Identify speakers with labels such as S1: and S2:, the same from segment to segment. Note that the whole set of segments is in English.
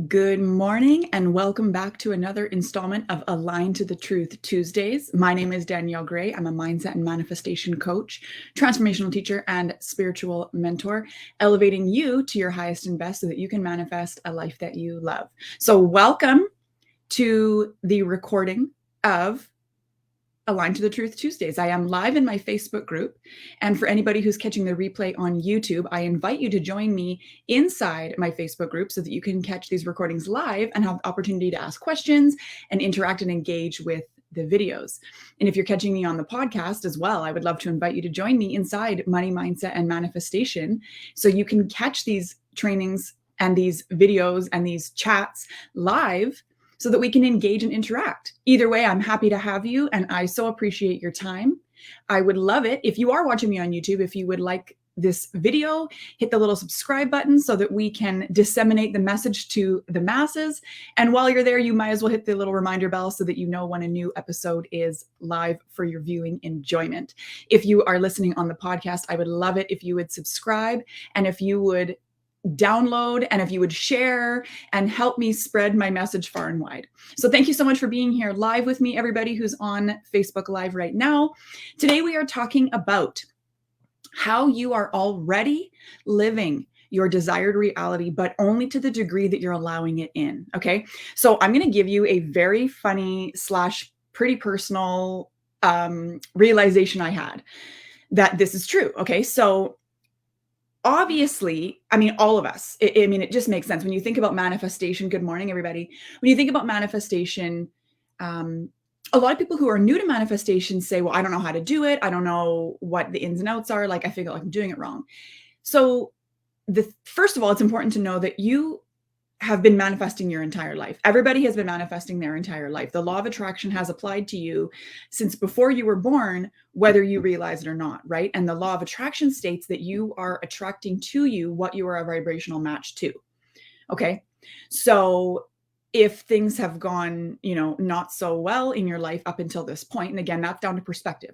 S1: Good morning and welcome back to another installment of Align to the Truth Tuesdays. My name is Danielle Gray. I'm a mindset and manifestation coach, transformational teacher, and spiritual mentor, elevating you to your highest and best so that you can manifest a life that you love. So welcome to the recording of Align to the Truth Tuesdays. I am live in my Facebook group. And for anybody who's catching the replay on YouTube, I invite you to join me inside my Facebook group so that you can catch these recordings live and have the opportunity to ask questions and interact and engage with the videos. And if you're catching me on the podcast as well, I would love to invite you to join me inside Money, Mindset, and Manifestation so you can catch these trainings and these videos and these chats live so that we can engage and interact. Either way, I'm happy to have you, and I so appreciate your time. I would love it if you are watching me on YouTube, if you would like this video, hit the little subscribe button so that we can disseminate the message to the masses. And while you're there, you might as well hit the little reminder bell so that you know when a new episode is live for your viewing enjoyment. If you are listening on the podcast, I would love it if you would subscribe and if you would download and if you would share and help me spread my message far and wide. So thank you so much for being here live with me, everybody who's on Facebook Live right now. Today we are talking about how you are already living your desired reality, but only to the degree that you're allowing it in. Okay. So I'm going to give you a very funny / pretty personal realization I had that this is true. Okay. So obviously, I mean, all of us, it just makes sense. When you think about manifestation, good morning, everybody. When you think about manifestation, a lot of people who are new to manifestation say, well, I don't know how to do it. I don't know what the ins and outs are. Like, I feel like I'm doing it wrong. So first of all, it's important to know that you have been manifesting your entire life. Everybody has been manifesting their entire life. The law of attraction has applied to you since before you were born, whether you realize it or not, right? And the law of attraction states that you are attracting to you what you are a vibrational match to. Okay. So if things have gone, not so well in your life up until this point, and again, that's down to perspective.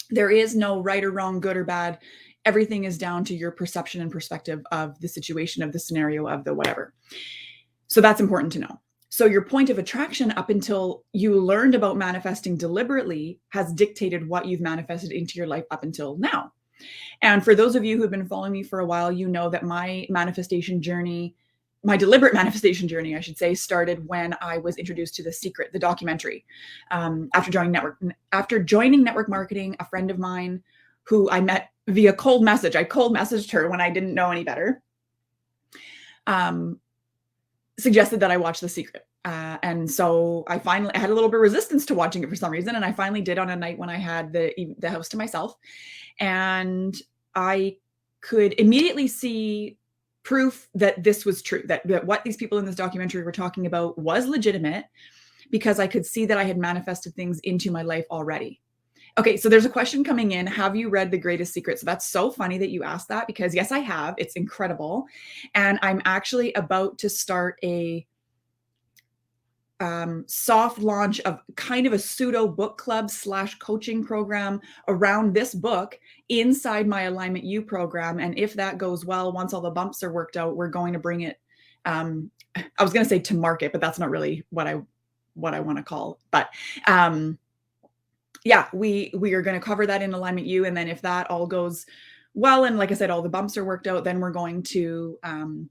S1: There is no right or wrong, good or bad. Everything is down to your perception and perspective of the situation, of the scenario, of the whatever. So that's important to know. So your point of attraction up until you learned about manifesting deliberately has dictated what you've manifested into your life up until now. And for those of you who've been following me for a while, you know that my manifestation journey, my deliberate manifestation journey, I should say, started when I was introduced to The Secret, the documentary. After joining network marketing, a friend of mine who I met via cold message, I cold messaged her when I didn't know any better, suggested that I watch The Secret. And so I had a little bit of resistance to watching it for some reason. And I finally did on a night when I had the house to myself. And I could immediately see proof that this was true, that what these people in this documentary were talking about was legitimate, because I could see that I had manifested things into my life already. Okay, so there's a question coming in. Have you read The Greatest Secret? So that's so funny that you asked that, because yes, I have. It's incredible. And I'm actually about to start a soft launch of kind of a pseudo book club / coaching program around this book inside my Alignment U program. And if that goes well, once all the bumps are worked out, we're going to bring it, I was going to say to market, but that's not really what I want to call. But yeah, we are going to cover that in Alignment U. And then if that all goes well, and like I said, all the bumps are worked out, then we're going to, I'm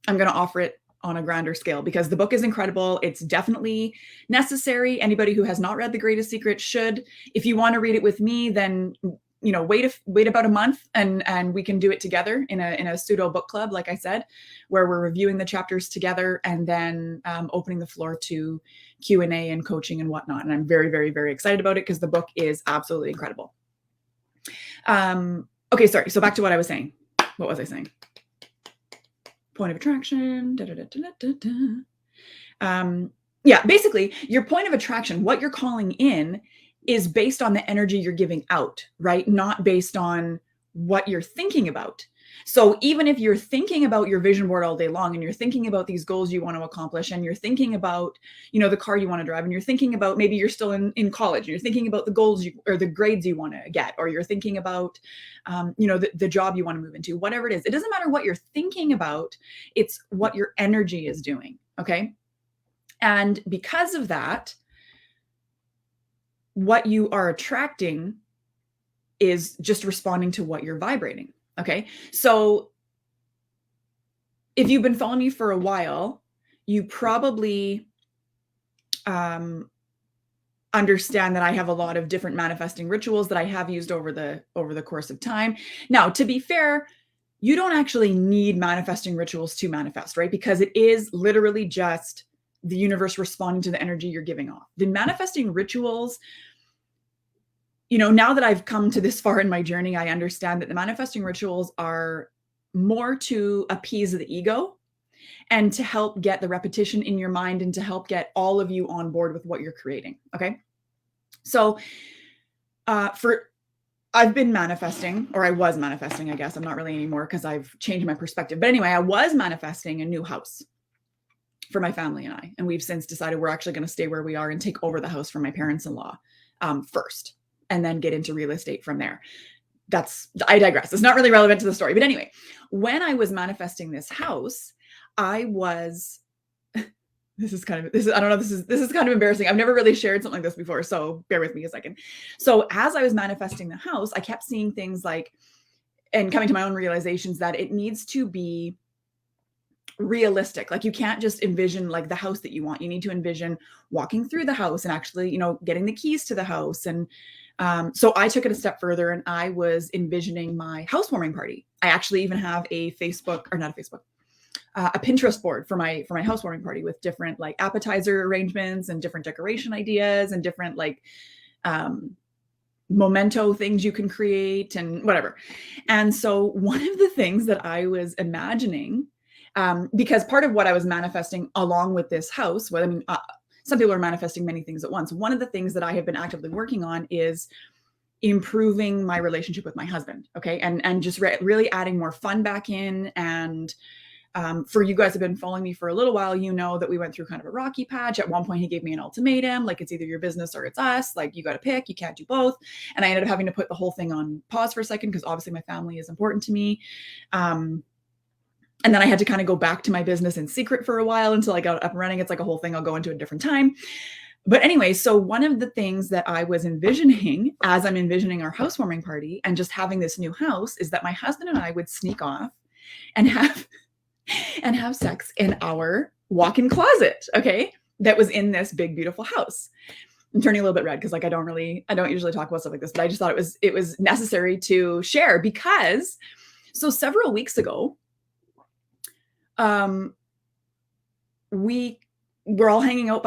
S1: going to offer it on a grander scale, because the book is incredible. It's definitely necessary. Anybody who has not read The Greatest Secret should. If you want to read it with me, then wait about a month and we can do it together in a pseudo book club, like I said, where we're reviewing the chapters together and then opening the floor to Q&A and coaching and whatnot. And I'm very, very, very excited about it because the book is absolutely incredible. Okay, sorry. So back to what I was saying. What was I saying? Point of attraction. Yeah, basically your point of attraction, what you're calling in, is based on the energy you're giving out, right? Not based on what you're thinking about. So even if you're thinking about your vision board all day long and you're thinking about these goals you want to accomplish and you're thinking about, the car you want to drive and you're thinking about maybe you're still in college and you're thinking about the goals or the grades you want to get, or you're thinking about, the job you want to move into, whatever it is, it doesn't matter what you're thinking about. It's what your energy is doing. Okay. And because of that, what you are attracting is just responding to what you're vibrating. Okay. So if you've been following me for a while, you probably understand that I have a lot of different manifesting rituals that I have used over the course of time. Now, to be fair, you don't actually need manifesting rituals to manifest, right? Because it is literally just the universe responding to the energy you're giving off. The manifesting rituals, now that I've come to this far in my journey, I understand that the manifesting rituals are more to appease the ego and to help get the repetition in your mind and to help get all of you on board with what you're creating. Okay. So I've been manifesting, or I was manifesting, I guess. I'm not really anymore because I've changed my perspective. But anyway, I was manifesting a new house for my family and I. And we've since decided we're actually going to stay where we are and take over the house from my parents-in-law first, and then get into real estate from there. I digress. It's not really relevant to the story. But anyway, when I was manifesting this house, I was, I don't know, this is kind of embarrassing. I've never really shared something like this before, so bear with me a second. So as I was manifesting the house, I kept seeing things like, and coming to my own realizations that it needs to be realistic. Like you can't just envision like the house that you want. You need to envision walking through the house and actually, getting the keys to the house. And so I took it a step further and I was envisioning my housewarming party. I actually even have a Pinterest board for my housewarming party with different like appetizer arrangements and different decoration ideas and different like memento things you can create and whatever. And so one of the things that I was imagining, because part of what I was manifesting along with this house, some people are manifesting many things at once. One of the things that I have been actively working on is improving my relationship with my husband. Okay. And just really adding more fun back in. And for you guys who have been following me for a little while, you know that we went through kind of a rocky patch. At one point, he gave me an ultimatum, like it's either your business or it's us. Like you got to pick, you can't do both. And I ended up having to put the whole thing on pause for a second because obviously my family is important to me. And then I had to kind of go back to my business in secret for a while until I got up and running. It's like a whole thing I'll go into a different time. But anyway, so one of the things that I was envisioning as I'm envisioning our housewarming party and just having this new house is that my husband and I would sneak off and have sex in our walk-in closet, okay? That was in this big, beautiful house. I'm turning a little bit red because like I don't usually talk about stuff like this, but I just thought it was necessary to share because so several weeks ago, we were all hanging out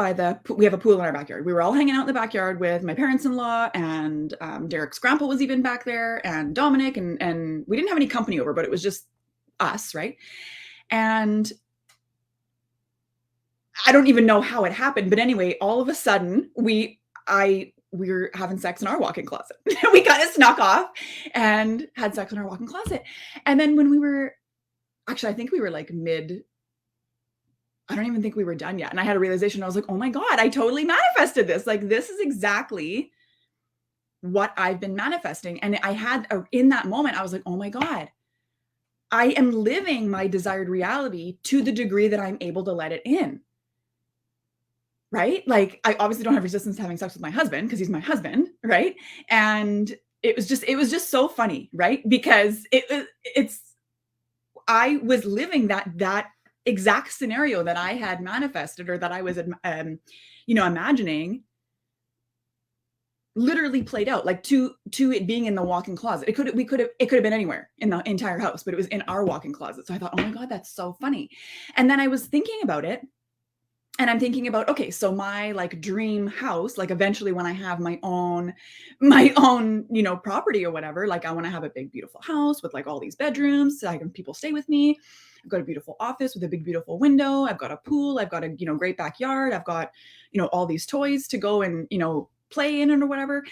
S1: we have a pool in our backyard. We were all hanging out in the backyard with my parents-in-law and Derek's grandpa was even back there and Dominic and we didn't have any company over, but it was just us, right? And I don't even know how it happened, but anyway, all of a sudden we were having sex in our walk-in closet. We kind of snuck off and had sex in our walk-in closet. And then when I think we were like I don't even think we were done yet. And I had a realization. I was like, oh my God, I totally manifested this. Like, this is exactly what I've been manifesting. And in that moment, I was like, oh my God, I am living my desired reality to the degree that I'm able to let it in. Right? Like, I obviously don't have resistance to having sex with my husband because he's my husband. Right. And it was just so funny. Right. Because I was living that exact scenario that I had manifested or that I was, imagining literally played out like to it being in the walk-in closet. It could have been anywhere in the entire house, but it was in our walk-in closet. So I thought, oh my God, that's so funny. And then I was thinking about it and I'm thinking about, okay, so my like dream house, like eventually when I have my own, property or whatever, like I want to have a big, beautiful house with like all these bedrooms so people stay with me. I've got a beautiful office with a big, beautiful window. I've got a pool. I've got a, great backyard. I've got, all these toys to go and, play in or whatever.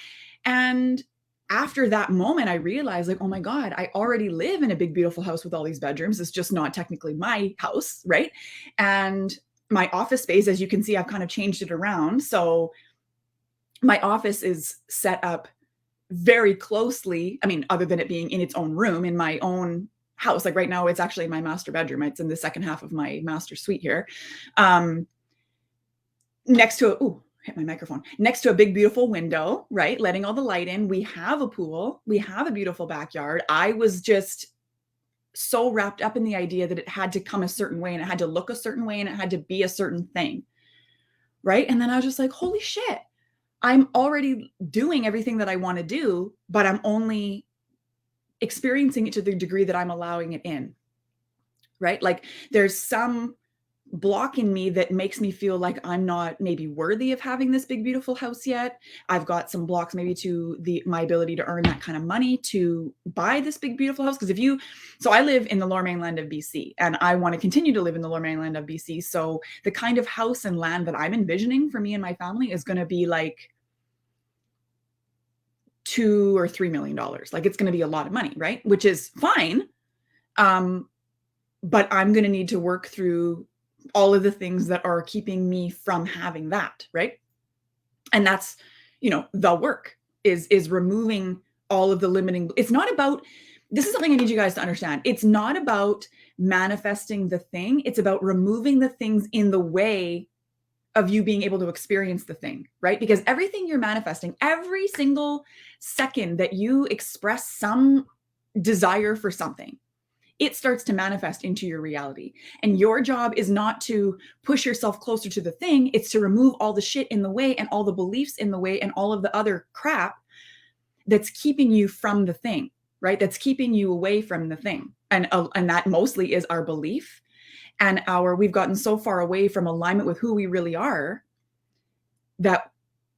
S1: And after that moment, I realized, like, oh my God, I already live in a big, beautiful house with all these bedrooms. It's just not technically my house, right? And my office space, as you can see, I've kind of changed it around. So my office is set up very closely. I mean, other than it being in its own room in my own house, like right now, it's actually my master bedroom. It's in the second half of my master suite here. Next to hit my microphone, next to a big, beautiful window, right? Letting all the light in. We have a pool. We have a beautiful backyard. I was just so wrapped up in the idea that it had to come a certain way and it had to look a certain way and it had to be a certain thing. Right. And then I was just like, holy shit, I'm already doing everything that I want to do, but I'm only experiencing it to the degree that I'm allowing it in. Right. Like there's some block in me that makes me feel like I'm not maybe worthy of having this big, beautiful house yet. I've got some blocks maybe to my ability to earn that kind of money to buy this big, beautiful house. Because so I live in the Lower Mainland of BC and I want to continue to live in the Lower Mainland of BC. So the kind of house and land that I'm envisioning for me and my family is going to be like $2 or $3 million. Like it's going to be a lot of money, right? Which is fine. But I'm going to need to work through all of the things that are keeping me from having that, right? And that's, the work is removing all of the limiting. It's not about, this is something I need you guys to understand. It's not about manifesting the thing. It's about removing the things in the way of you being able to experience the thing, right? Because everything you're manifesting, every single second that you express some desire for something, it starts to manifest into your reality. And your job is not to push yourself closer to the thing. It's to remove all the shit in the way and all the beliefs in the way and all of the other crap that's keeping you from the thing, right? That's keeping you away from the thing. And that mostly is our belief and we've gotten so far away from alignment with who we really are that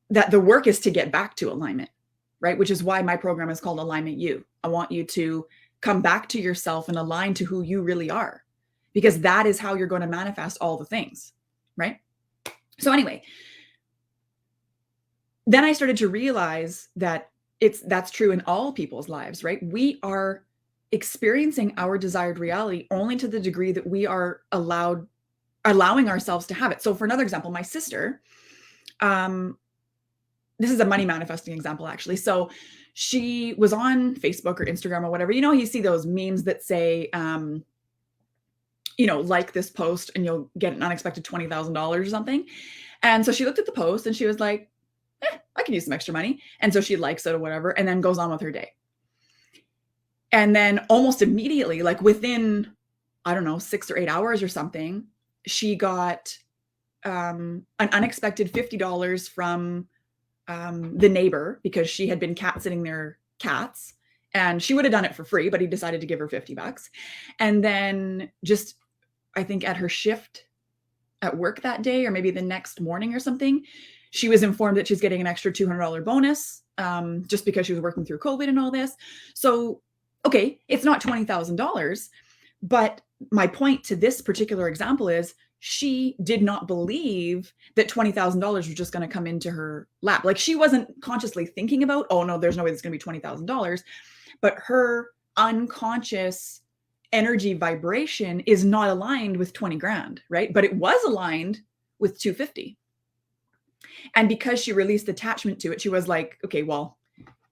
S1: the work is to get back to alignment, right? Which is why my program is called Alignment You. I want you to come back to yourself and align to who you really are, because that is how you're going to manifest all the things, right? So anyway, then I started to realize that that's true in all people's lives, right? We are experiencing our desired reality only to the degree that we are allowing ourselves to have it. So for another example, my sister, this is a money manifesting example, actually. So she was on Facebook or Instagram or whatever. You see those memes that say, like this post and you'll get an unexpected $20,000 or something. And so she looked at the post and she was like, I can use some extra money. And so she likes it or whatever, and then goes on with her day. And then almost immediately, like within, I don't know, 6 or 8 hours or something, she got an unexpected $50 from the neighbor because she had been cat sitting their cats, and she would have done it for free, but he decided to give her $50. And then just, I think at her shift at work that day, or maybe the next morning or something, she was informed that she's getting an extra $200 bonus just because she was working through COVID and all this. So, okay, it's not $20,000, but my point to this particular example is she did not believe that $20,000 was just going to come into her lap. Like she wasn't consciously thinking about, oh no, there's no way there's going to be $20,000. But her unconscious energy vibration is not aligned with 20 grand, right? But it was aligned with 250. And because she released attachment to it, she was like, okay, well,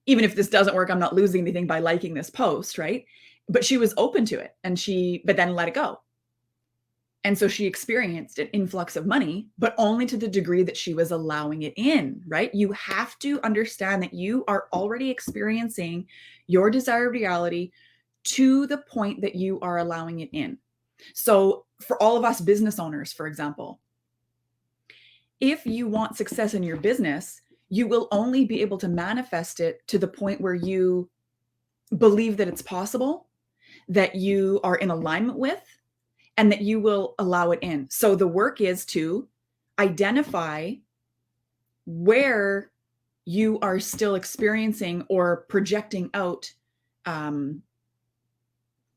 S1: even if this doesn't work, I'm not losing anything by liking this post, right? But she was open to it but then let it go. And so she experienced an influx of money, but only to the degree that she was allowing it in, right? You have to understand that you are already experiencing your desired reality to the point that you are allowing it in. So for all of us business owners, for example, if you want success in your business, you will only be able to manifest it to the point where you believe that it's possible, that you are in alignment with, and that you will allow it in. So the work is to identify where you are still experiencing or projecting out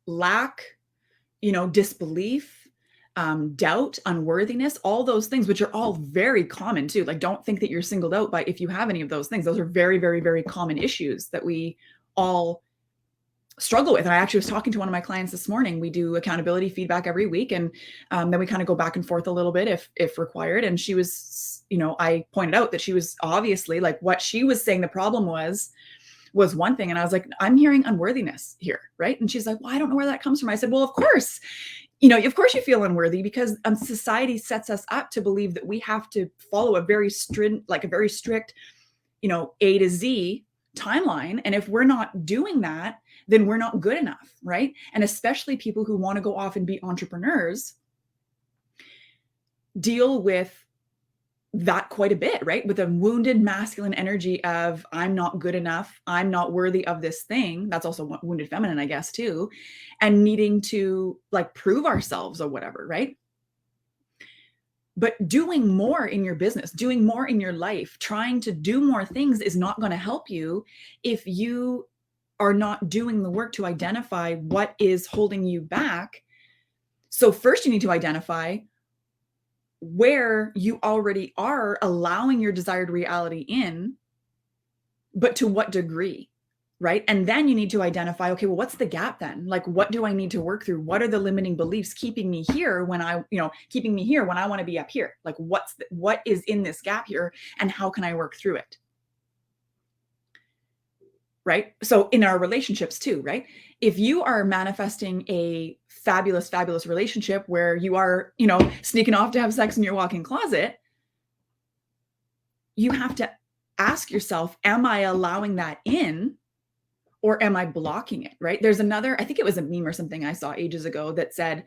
S1: lack, disbelief, doubt, unworthiness, all those things, which are all very common too. Like, don't think that you're singled out by if you have any of those things. Those are very, very, very common issues that we all struggle with. And I actually was talking to one of my clients this morning. We do accountability feedback every week, and then we kind of go back and forth a little bit if required. And she was, I pointed out that she was obviously, like, what she was saying the problem was one thing. And I was like, I'm hearing unworthiness here, right? And she's like, well, I don't know where that comes from. I said, well, of course, of course you feel unworthy, because society sets us up to believe that we have to follow a very strict, A to Z timeline. And if we're not doing that, then we're not good enough, right? And especially people who want to go off and be entrepreneurs deal with that quite a bit, right? With a wounded masculine energy of, I'm not good enough, I'm not worthy of this thing. That's also wounded feminine, I guess, too. And needing to prove ourselves or whatever, right? But doing more in your business, doing more in your life, trying to do more things is not going to help you if you are not doing the work to identify what is holding you back. So first you need to identify where you already are allowing your desired reality in, but to what degree, right? And then you need to identify, okay, well, what's the gap then? Like, what do I need to work through? What are the limiting beliefs keeping me here when I want to be up here? Like, what is in this gap here, and how can I work through it? Right? So in our relationships too, right? If you are manifesting a fabulous, fabulous relationship where you are, sneaking off to have sex in your walk-in closet, you have to ask yourself, am I allowing that in, or am I blocking it? Right? There's another, I think it was a meme or something I saw ages ago that said,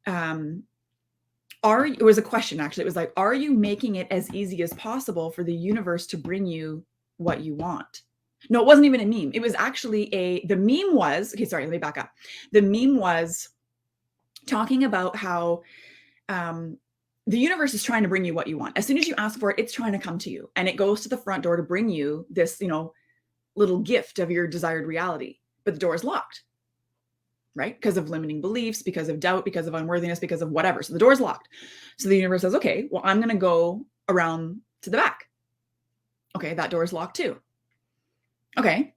S1: it was a question actually. It was like, are you making it as easy as possible for the universe to bring you what you want? No, it wasn't even a meme. It was actually the meme was, okay, sorry, let me back up. The meme was talking about how the universe is trying to bring you what you want. As soon as you ask for it, it's trying to come to you, and it goes to the front door to bring you this, little gift of your desired reality, but the door is locked, right? Because of limiting beliefs, because of doubt, because of unworthiness, because of whatever. So the door is locked. So the universe says, okay, well, I'm going to go around to the back. Okay, that door is locked too. Okay.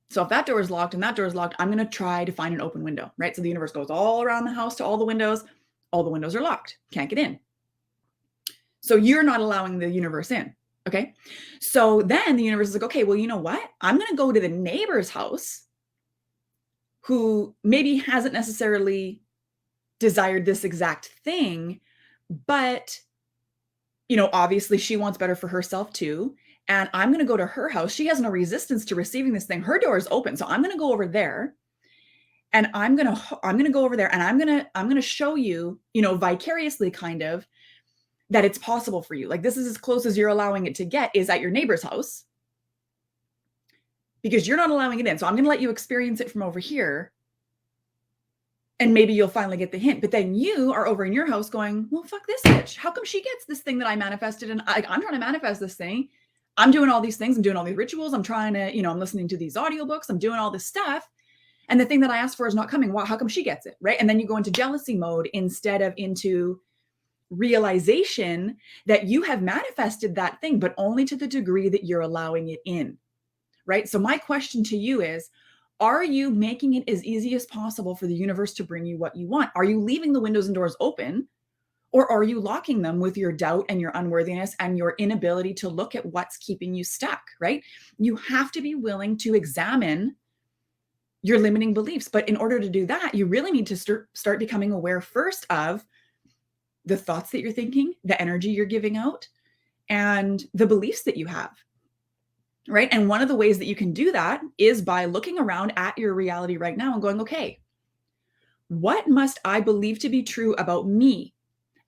S1: So if that door is locked and that door is locked, I'm going to try to find an open window, right? So the universe goes all around the house to all the windows. All the windows are locked. Can't get in. So you're not allowing the universe in. Okay. So then the universe is like, okay, well, you know what? I'm going to go to the neighbor's house who maybe hasn't necessarily desired this exact thing, but, obviously she wants better for herself too. And I'm going to go to her house. She has no resistance to receiving this thing. Her door is open. So I'm going to go over there, and I'm going to go over there, and I'm going to show you, vicariously kind of, that it's possible for you. Like, this is as close as you're allowing it to get, is at your neighbor's house, because you're not allowing it in. So I'm going to let you experience it from over here, and maybe you'll finally get the hint. But then you are over in your house going, well, fuck this bitch. How come she gets this thing that I manifested? And I'm trying to manifest this thing. I'm doing all these things. I'm doing all these rituals. I'm trying to, I'm listening to these audiobooks. I'm doing all this stuff. And the thing that I asked for is not coming. Wow, how come she gets it? Right. And then you go into jealousy mode instead of into realization that you have manifested that thing, but only to the degree that you're allowing it in. Right. So my question to you is, are you making it as easy as possible for the universe to bring you what you want? Are you leaving the windows and doors open? Or are you locking them with your doubt and your unworthiness and your inability to look at what's keeping you stuck, right? You have to be willing to examine your limiting beliefs. But in order to do that, you really need to start becoming aware first of the thoughts that you're thinking, the energy you're giving out, and the beliefs that you have, right? And one of the ways that you can do that is by looking around at your reality right now and going, okay, what must I believe to be true about me,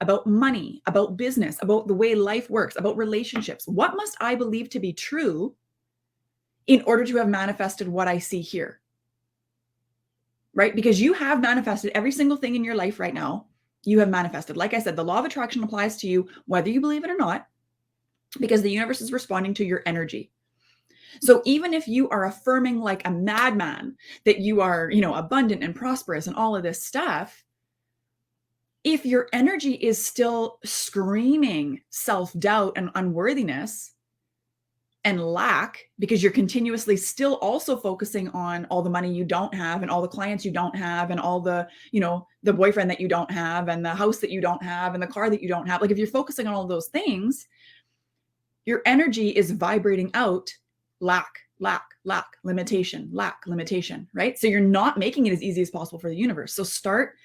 S1: about money, about business, about the way life works, about relationships? What must I believe to be true in order to have manifested what I see here? Right? Because you have manifested every single thing in your life right now. You have manifested. Like I said, the law of attraction applies to you, whether you believe it or not, because the universe is responding to your energy. So even if you are affirming like a madman that you are, abundant and prosperous and all of this stuff, if your energy is still screaming self-doubt and unworthiness and lack, because you're continuously still also focusing on all the money you don't have and all the clients you don't have and all the, the boyfriend that you don't have and the house that you don't have and the car that you don't have. Like if you're focusing on all those things, your energy is vibrating out lack, limitation, right? So you're not making it as easy as possible for the universe. So start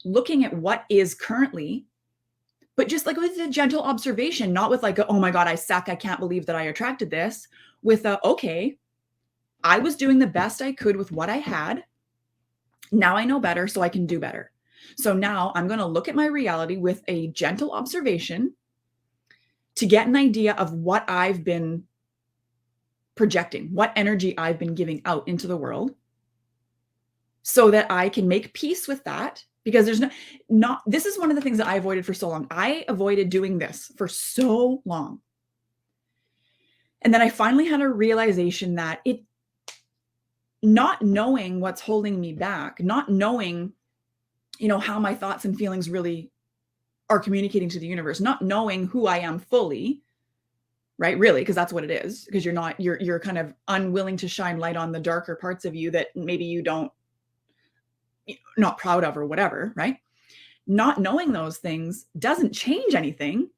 S1: looking at what is currently, but just like with a gentle observation, not with like, oh my God, I suck. I can't believe that I attracted this. With okay, I was doing the best I could with what I had. Now I know better, so I can do better. So now I'm going to look at my reality with a gentle observation to get an idea of what I've been projecting, what energy I've been giving out into the world, so that I can make peace with that. Because there's this is one of the things that I avoided for so long. I avoided doing this for so long. And then I finally had a realization that not knowing what's holding me back, not knowing, how my thoughts and feelings really are communicating to the universe, not knowing who I am fully, right? Really, because that's what it is. Because you're kind of unwilling to shine light on the darker parts of you that maybe you don't, not proud of or whatever, right? Not knowing those things doesn't change anything.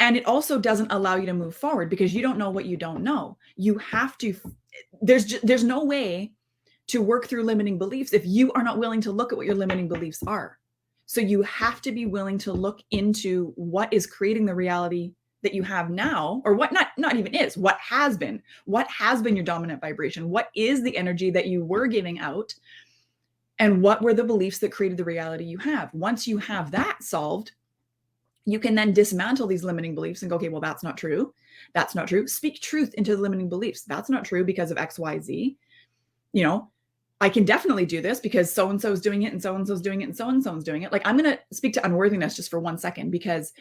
S1: And it also doesn't allow you to move forward because you don't know what you don't know. You have to, there's no way to work through limiting beliefs if you are not willing to look at what your limiting beliefs are. So you have to be willing to look into what is creating the reality that you have now, or what not even is, what has been your dominant vibration? What is the energy that you were giving out? And what were the beliefs that created the reality you have? Once you have that solved, you can then dismantle these limiting beliefs and go, okay, well, that's not true. That's not true. Speak truth into the limiting beliefs. That's not true because of X, Y, Z. I can definitely do this because so-and-so is doing it and so-and-so is doing it and so-and-so is doing it. Like, I'm going to speak to unworthiness just for 1 second, because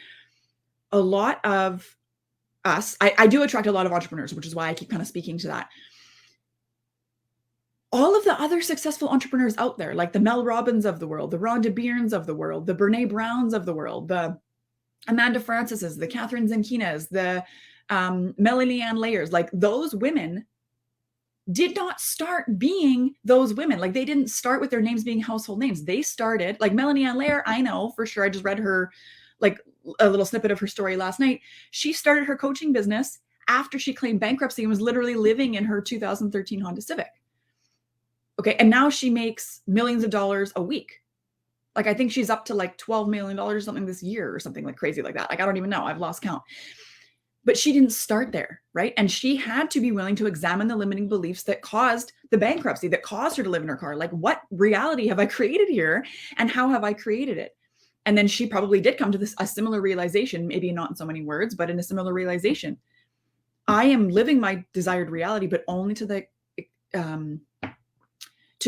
S1: a lot of us, I do attract a lot of entrepreneurs, which is why I keep kind of speaking to that. All of the other successful entrepreneurs out there, like the Mel Robbins of the world, the Rhonda Byrnes of the world, the Brene Browns of the world, the Amanda Francises, the Catherine Zankinas, the Melanie Ann Layers, like those women did not start being those women. Like, they didn't start with their names being household names. They started, like Melanie Ann Layer, I know for sure. I just read her, like a little snippet of her story last night. She started her coaching business after she claimed bankruptcy and was literally living in her 2013 Honda Civic. Okay. And now she makes millions of dollars a week. Like, I think she's up to like $12 million or something this year or something like crazy like that. Like, I don't even know. I've lost count. But she didn't start there, right? And she had to be willing to examine the limiting beliefs that caused the bankruptcy, that caused her to live in her car. Like, what reality have I created here? And how have I created it? And then she probably did come to a similar realization, maybe not in so many words, but in a similar realization. I am living my desired reality, but only to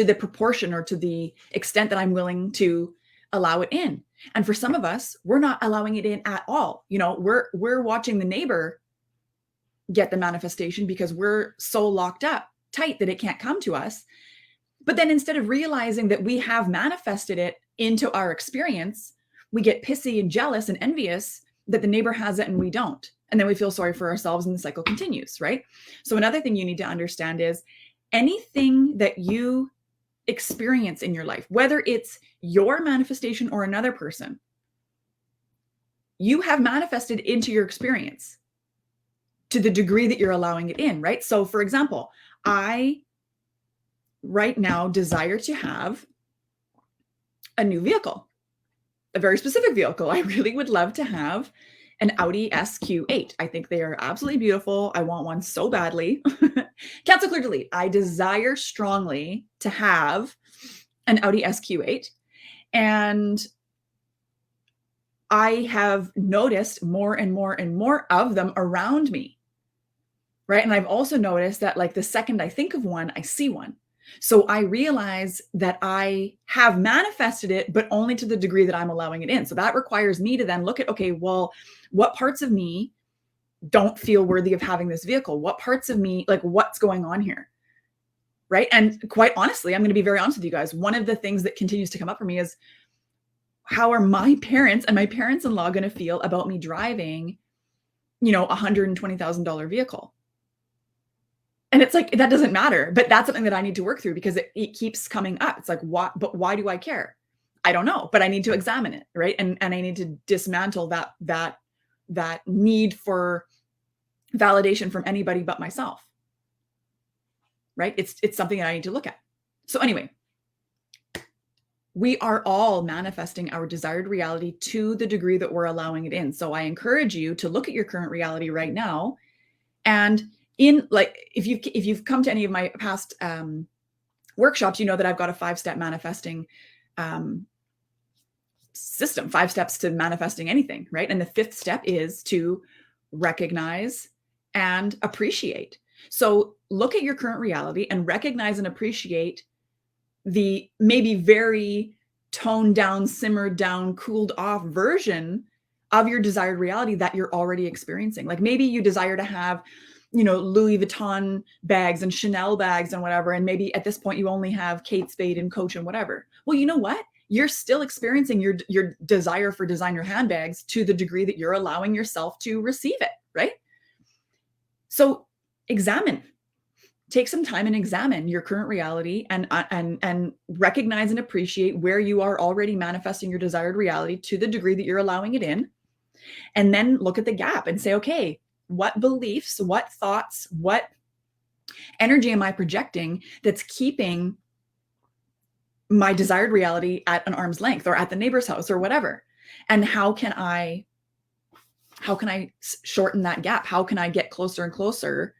S1: the proportion or to the extent that I'm willing to allow it in. And for some of us, we're not allowing it in at all. We're watching the neighbor get the manifestation because we're so locked up tight that it can't come to us. But then instead of realizing that we have manifested it into our experience, we get pissy and jealous and envious that the neighbor has it and we don't. And then we feel sorry for ourselves and the cycle continues, right? So another thing you need to understand is anything that you experience in your life, whether it's your manifestation or another person, you have manifested into your experience to the degree that you're allowing it in, right? So for example, I right now desire to have a new vehicle, a very specific vehicle. I really would love to have an Audi SQ8. I think they are absolutely beautiful. I want one so badly. Cancel, clear, delete. I desire strongly to have an Audi SQ8. And I have noticed more and more and more of them around me, right? And I've also noticed that, like, the second I think of one, I see one. So I realize that I have manifested it, but only to the degree that I'm allowing it in. So that requires me to then look at, okay, well, what parts of me don't feel worthy of having this vehicle? What parts of me, like, what's going on here? Right. And quite honestly, I'm going to be very honest with you guys. One of the things that continues to come up for me is, how are my parents and my parents-in-law going to feel about me driving, a $120,000 vehicle? And it's like, that doesn't matter, but that's something that I need to work through because it keeps coming up. It's like, why do I care? I don't know, but I need to examine it, right? And I need to dismantle that need for validation from anybody but myself, right? It's something that I need to look at. So anyway, we are all manifesting our desired reality to the degree that we're allowing it in. So I encourage you to look at your current reality right now. And if you've come to any of my past workshops, you know that I've got a 5-step manifesting system, 5 steps to manifesting anything, right? And the 5th step is to recognize and appreciate. So look at your current reality and recognize and appreciate the maybe very toned down, simmered down, cooled off version of your desired reality that you're already experiencing. Like maybe you desire to have, Louis Vuitton bags and Chanel bags and whatever. And maybe at this point you only have Kate Spade and Coach and whatever. Well, you know what? You're still experiencing your desire for designer handbags to the degree that you're allowing yourself to receive it, right? So take some time and examine your current reality and recognize and appreciate where you are already manifesting your desired reality to the degree that you're allowing it in. And then look at the gap and say, okay, what beliefs, what thoughts, what energy am I projecting that's keeping my desired reality at an arm's length or at the neighbor's house or whatever? And how can I shorten that gap? How can I get closer and closer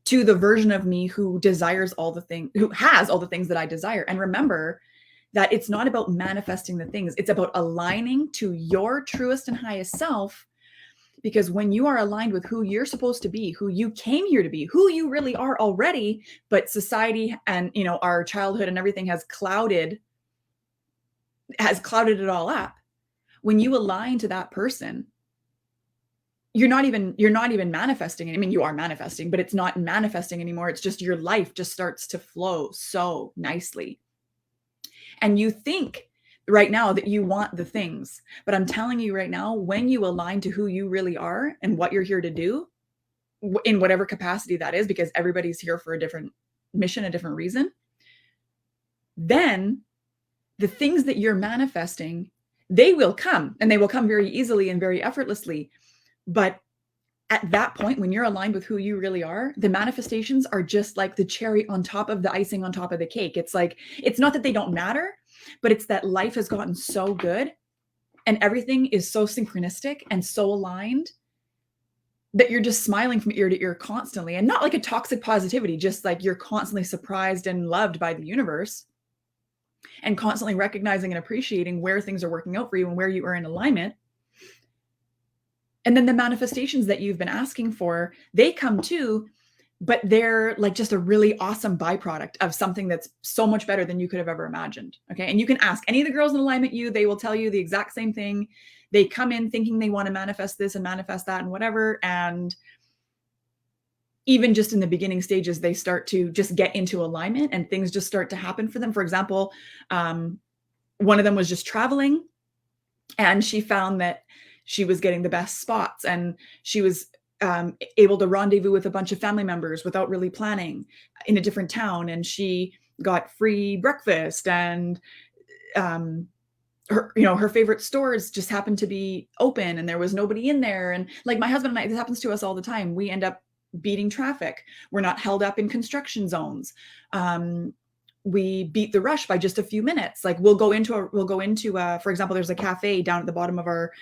S1: to the version of me who has all the things that I desire? And remember that it's not about manifesting the things. It's about aligning to your truest and highest self. Because when you are aligned with who you're supposed to be, who you came here to be, who you really are already, but society and, our childhood and everything has clouded it all up. When you align to that person, you're not even manifesting. I mean, you are manifesting, but it's not manifesting anymore. It's just your life just starts to flow so nicely. And you think right now that you want the things, but I'm telling you right now, when you align to who you really are and what you're here to do in whatever capacity that is, because everybody's here for a different mission, a different reason, then the things that you're manifesting, they will come, and they will come very easily and very effortlessly. But at that point, when you're aligned with who you really are, the manifestations are just like the cherry on top of the icing on top of the cake. It's like, it's not that they don't matter, but it's that life has gotten so good and everything is so synchronistic and so aligned that you're just smiling from ear to ear constantly, and not like a toxic positivity, just like you're constantly surprised and loved by the universe and constantly recognizing and appreciating where things are working out for you and where you are in alignment. And then the manifestations that you've been asking for, they come too, but they're like just a really awesome byproduct of something that's so much better than you could have ever imagined. Okay. And you can ask any of the girls in alignment they will tell you the exact same thing. They come in thinking they want to manifest this and manifest that and whatever. And even just in the beginning stages, they start to just get into alignment and things just start to happen for them. For example, one of them was just traveling and she found that she was getting the best spots and she was able to rendezvous with a bunch of family members without really planning in a different town. And she got free breakfast and her favorite stores just happened to be open and there was nobody in there. And like my husband and I, this happens to us all the time. We end up beating traffic. We're not held up in construction zones. We beat the rush by just a few minutes. Like we'll go into, for example, there's a cafe down at the bottom of our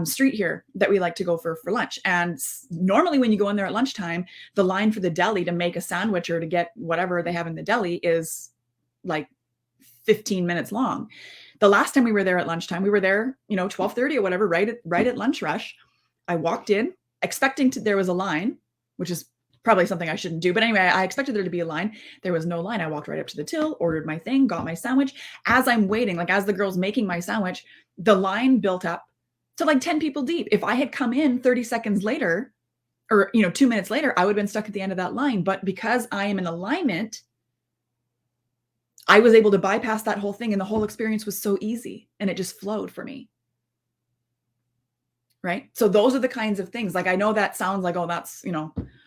S1: street here that we like to go for lunch. And normally when you go in there at lunchtime, the line for the deli to make a sandwich or to get whatever they have in the deli is like 15 minutes long. The last time we were there at lunchtime, we were there, 12:30 or whatever, right at lunch rush. I walked in expecting there was a line, which is probably something I shouldn't do. But anyway, I expected there to be a line. There was no line. I walked right up to the till, ordered my thing, got my sandwich. As I'm waiting, like as the girl's making my sandwich, the line built up to like 10 people deep. If I had come in 30 seconds later or, 2 minutes later, I would have been stuck at the end of that line. But because I am in alignment, I was able to bypass that whole thing, and the whole experience was so easy, and it just flowed for me. Right? So those are the kinds of things. Like, I know that sounds like, oh, that's,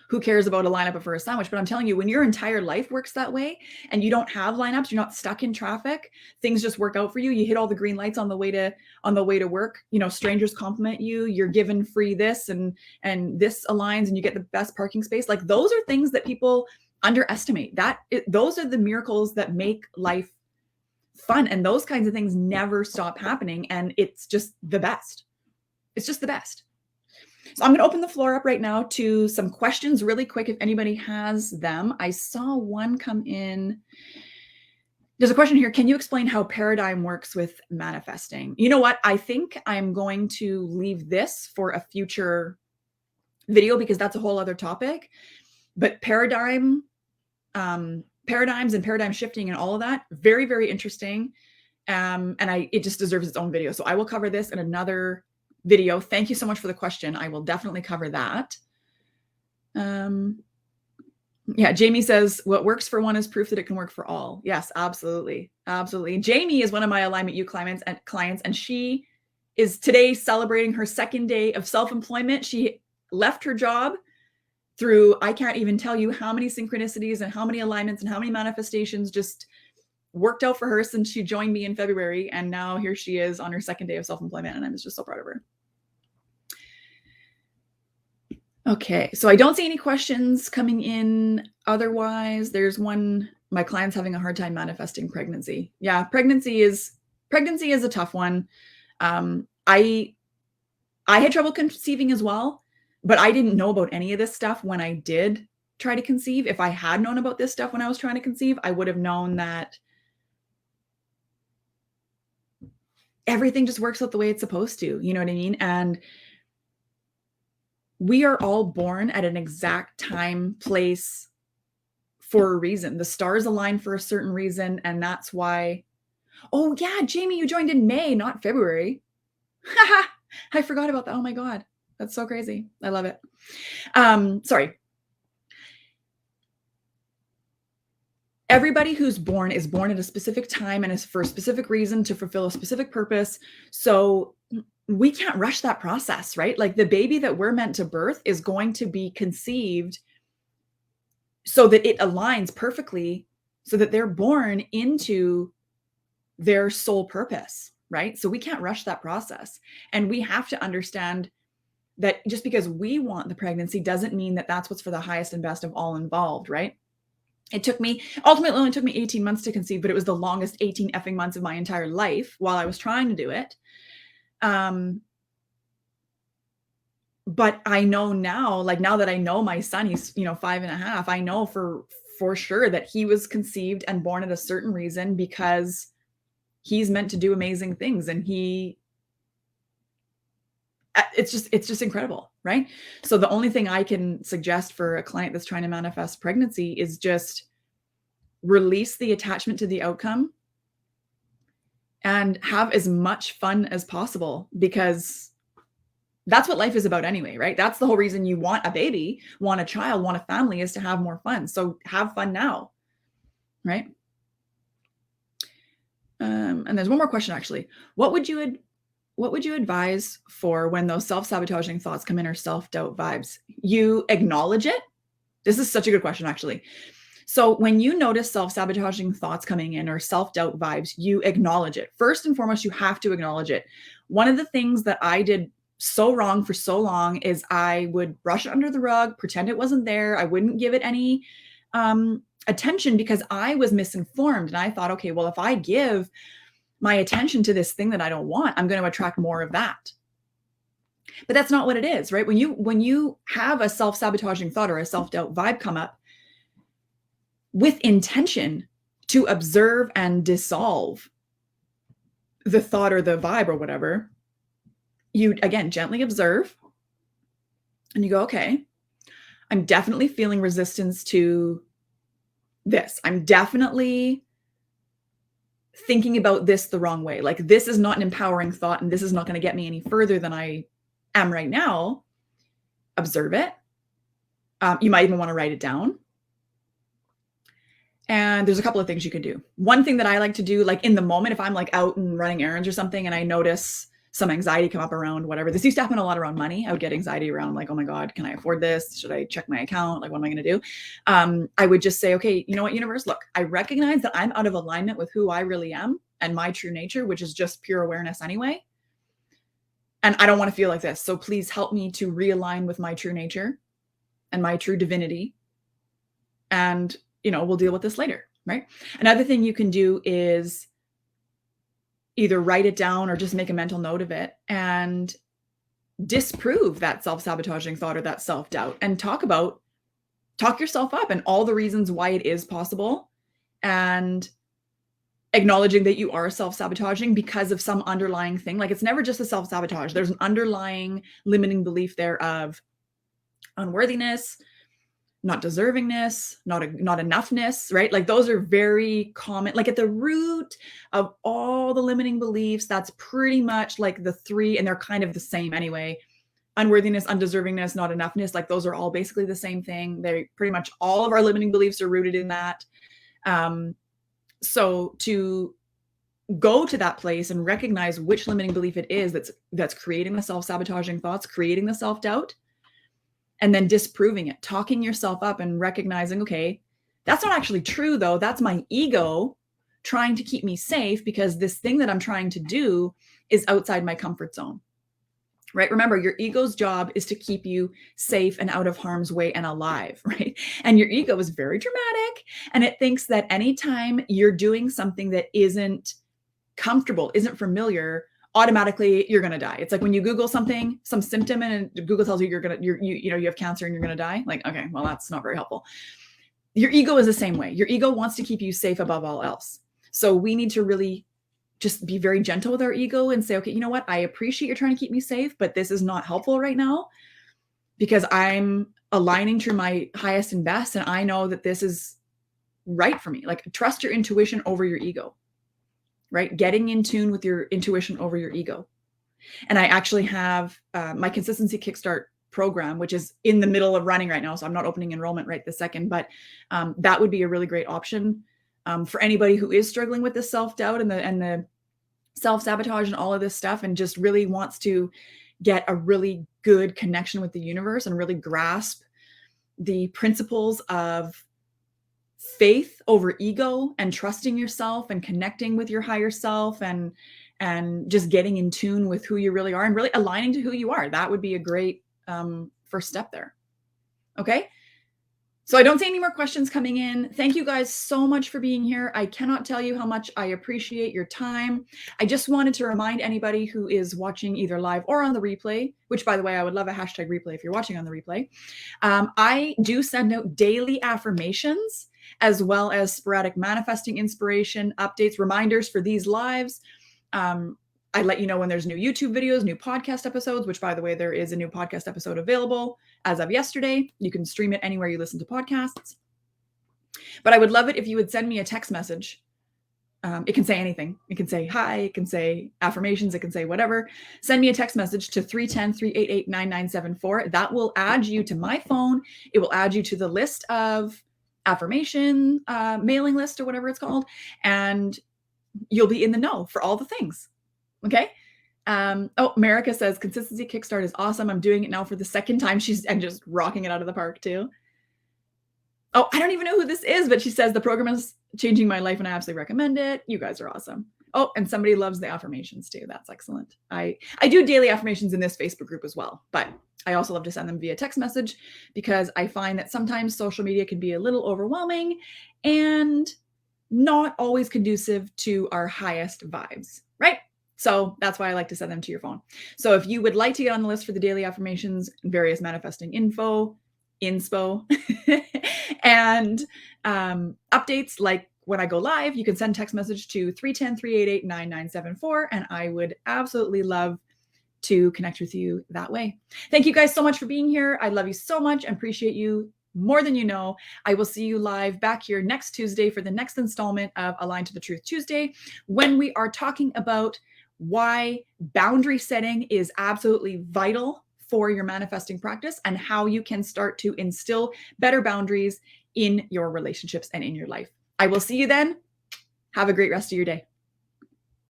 S1: who cares about a lineup for a sandwich? But I'm telling you, when your entire life works that way and you don't have lineups, you're not stuck in traffic, things just work out for you. You hit all the green lights on the way to work. Strangers compliment you, you're given free this and this aligns and you get the best parking space. Like, those are things that people underestimate. Those are the miracles that make life fun. And those kinds of things never stop happening. And it's just the best. It's just the best. So I'm going to open the floor up right now to some questions really quick if anybody has them. I saw one come in. There's a question here. Can you explain how paradigm works with manifesting? You know what? I think I'm going to leave this for a future video because that's a whole other topic. But paradigms and paradigm shifting and all of that, very, very interesting. And it just deserves its own video. So I will cover this in another video. Thank you so much for the question. I will definitely cover that. Yeah, Jamie says, what works for one is proof that it can work for all. Yes, absolutely. Absolutely. Jamie is one of my Alignment U clients, and she is today celebrating her second day of self-employment. She left her job through, I can't even tell you how many synchronicities and how many alignments and how many manifestations just worked out for her since she joined me in February. And now here she is on her second day of self-employment. And I'm just so proud of her. Okay. So I don't see any questions coming in. Otherwise, there's one, my client's having a hard time manifesting pregnancy. Yeah. Pregnancy is a tough one. I had trouble conceiving as well, but I didn't know about any of this stuff when I did try to conceive. If I had known about this stuff when I was trying to conceive, I would have known that everything just works out the way it's supposed to, you know what I mean? And we are all born at an exact time, place for a reason. The stars align for a certain reason. And that's why, oh yeah, Jamie, you joined in May, not February. I forgot about that. Oh my God. That's so crazy. I love it. Sorry. Everybody who's born is born at a specific time and is for a specific reason to fulfill a specific purpose. So we can't rush that process, right? Like, the baby that we're meant to birth is going to be conceived so that it aligns perfectly, so that they're born into their soul purpose, right? So we can't rush that process. And we have to understand that just because we want the pregnancy doesn't mean that that's what's for the highest and best of all involved, right? Ultimately only took me 18 months to conceive, but it was the longest 18 effing months of my entire life while I was trying to do it. But I know now, like, now that I know my son, he's, 5.5, I know for sure that he was conceived and born at a certain reason, because he's meant to do amazing things. And it's just incredible, right? So the only thing I can suggest for a client that's trying to manifest pregnancy is just release the attachment to the outcome and have as much fun as possible, because that's what life is about anyway, right? That's the whole reason you want a baby, want a child, want a family, is to have more fun. So have fun now, right? And there's one more question, actually. What would you advise for when those self-sabotaging thoughts come in, or self-doubt vibes? You acknowledge it. This is such a good question, actually. So when you notice self-sabotaging thoughts coming in or self-doubt vibes, you acknowledge it. First and foremost, you have to acknowledge it. One of the things that I did so wrong for so long is I would brush it under the rug, pretend it wasn't there. I wouldn't give it any attention because I was misinformed. And I thought, okay, well, if I give my attention to this thing that I don't want, I'm going to attract more of that. But that's not what it is, right? When you have a self-sabotaging thought or a self-doubt vibe come up with intention to observe and dissolve the thought or the vibe or whatever, you, again, gently observe and you go, okay, I'm definitely feeling resistance to this. I'm definitely thinking about this the wrong way. Like, this is not an empowering thought, and this is not going to get me any further than I am right now. Observe it. You might even want to write it down. And there's a couple of things you can do. One thing that I like to do, like in the moment, if I'm like out and running errands or something and I notice some anxiety come up around whatever, this used to happen a lot around money. I would get anxiety around like, oh my God, can I afford this? Should I check my account? Like, what am I going to do? I would just say, okay, you know what, universe, look, I recognize that I'm out of alignment with who I really am and my true nature, which is just pure awareness anyway. And I don't want to feel like this. So please help me to realign with my true nature and my true divinity. And, we'll deal with this later, right? Another thing you can do is either write it down or just make a mental note of it and disprove that self-sabotaging thought or that self-doubt and talk yourself up and all the reasons why it is possible, and acknowledging that you are self-sabotaging because of some underlying thing. Like, it's never just a self-sabotage. There's an underlying limiting belief there of unworthiness, not deservingness, not enoughness, right? Like, those are very common. Like, at the root of all the limiting beliefs, that's pretty much like the three, and they're kind of the same anyway. Unworthiness, undeservingness, not enoughness, like those are all basically the same thing. They pretty much all of our limiting beliefs are rooted in that. So to go to that place and recognize which limiting belief it is that's creating the self-sabotaging thoughts, creating the self-doubt, and then disproving it, talking yourself up and recognizing, okay, that's not actually true though. That's my ego trying to keep me safe because this thing that I'm trying to do is outside my comfort zone, right? Remember, your ego's job is to keep you safe and out of harm's way and alive, right? And your ego is very dramatic, and it thinks that anytime you're doing something that isn't comfortable, isn't familiar, automatically you're going to die. It's like when you Google something, some symptom, and Google tells you you have cancer and you're going to die. Like, okay, well, that's not very helpful. Your ego is the same way. Your ego wants to keep you safe above all else. So we need to really just be very gentle with our ego and say, okay, you know what? I appreciate you're trying to keep me safe, but this is not helpful right now because I'm aligning to my highest and best. And I know that this is right for me. Like, trust your intuition over your ego. Right? Getting in tune with your intuition over your ego. And I actually have my Consistency Kickstart program, which is in the middle of running right now. So I'm not opening enrollment right this second, but that would be a really great option for anybody who is struggling with the self-doubt and the self-sabotage and all of this stuff, and just really wants to get a really good connection with the universe and really grasp the principles of faith over ego and trusting yourself and connecting with your higher self and just getting in tune with who you really are and really aligning to who you are. That would be a great first step there. Okay. So I don't see any more questions coming in. Thank you guys so much for being here. I cannot tell you how much I appreciate your time. I just wanted to remind anybody who is watching either live or on the replay, which, by the way, I would love a hashtag replay if you're watching on the replay. I do send out daily affirmations as well as sporadic manifesting inspiration updates, reminders for these lives. I let you know when there's new YouTube videos, new podcast episodes, which, by the way, there is a new podcast episode available as of yesterday. You can stream it anywhere you listen to podcasts. But I would love it if you would send me a text message. It can say anything. It can say hi, it can say affirmations, it can say whatever. Send me a text message to 310-388-9974. That will add you to my phone. It will add you to the list of affirmation mailing list or whatever it's called. And you'll be in the know for all the things. Okay. Marika says Consistency Kickstart is awesome. I'm doing it now for the second time. And just rocking it out of the park too. Oh, I don't even know who this is, but she says the program is changing my life and I absolutely recommend it. You guys are awesome. Oh, and somebody loves the affirmations too. That's excellent. I do daily affirmations in this Facebook group as well, but I also love to send them via text message because I find that sometimes social media can be a little overwhelming and not always conducive to our highest vibes, right? So that's why I like to send them to your phone. So if you would like to get on the list for the daily affirmations, various manifesting inspo, and updates like when I go live, you can send text message to 310-388-9974. And I would absolutely love to connect with you that way. Thank you guys so much for being here. I love you so much and appreciate you more than you know. I will see you live back here next Tuesday for the next installment of Aligned to the Truth Tuesday, when we are talking about why boundary setting is absolutely vital for your manifesting practice and how you can start to instill better boundaries in your relationships and in your life. I will see you then. Have a great rest of your day.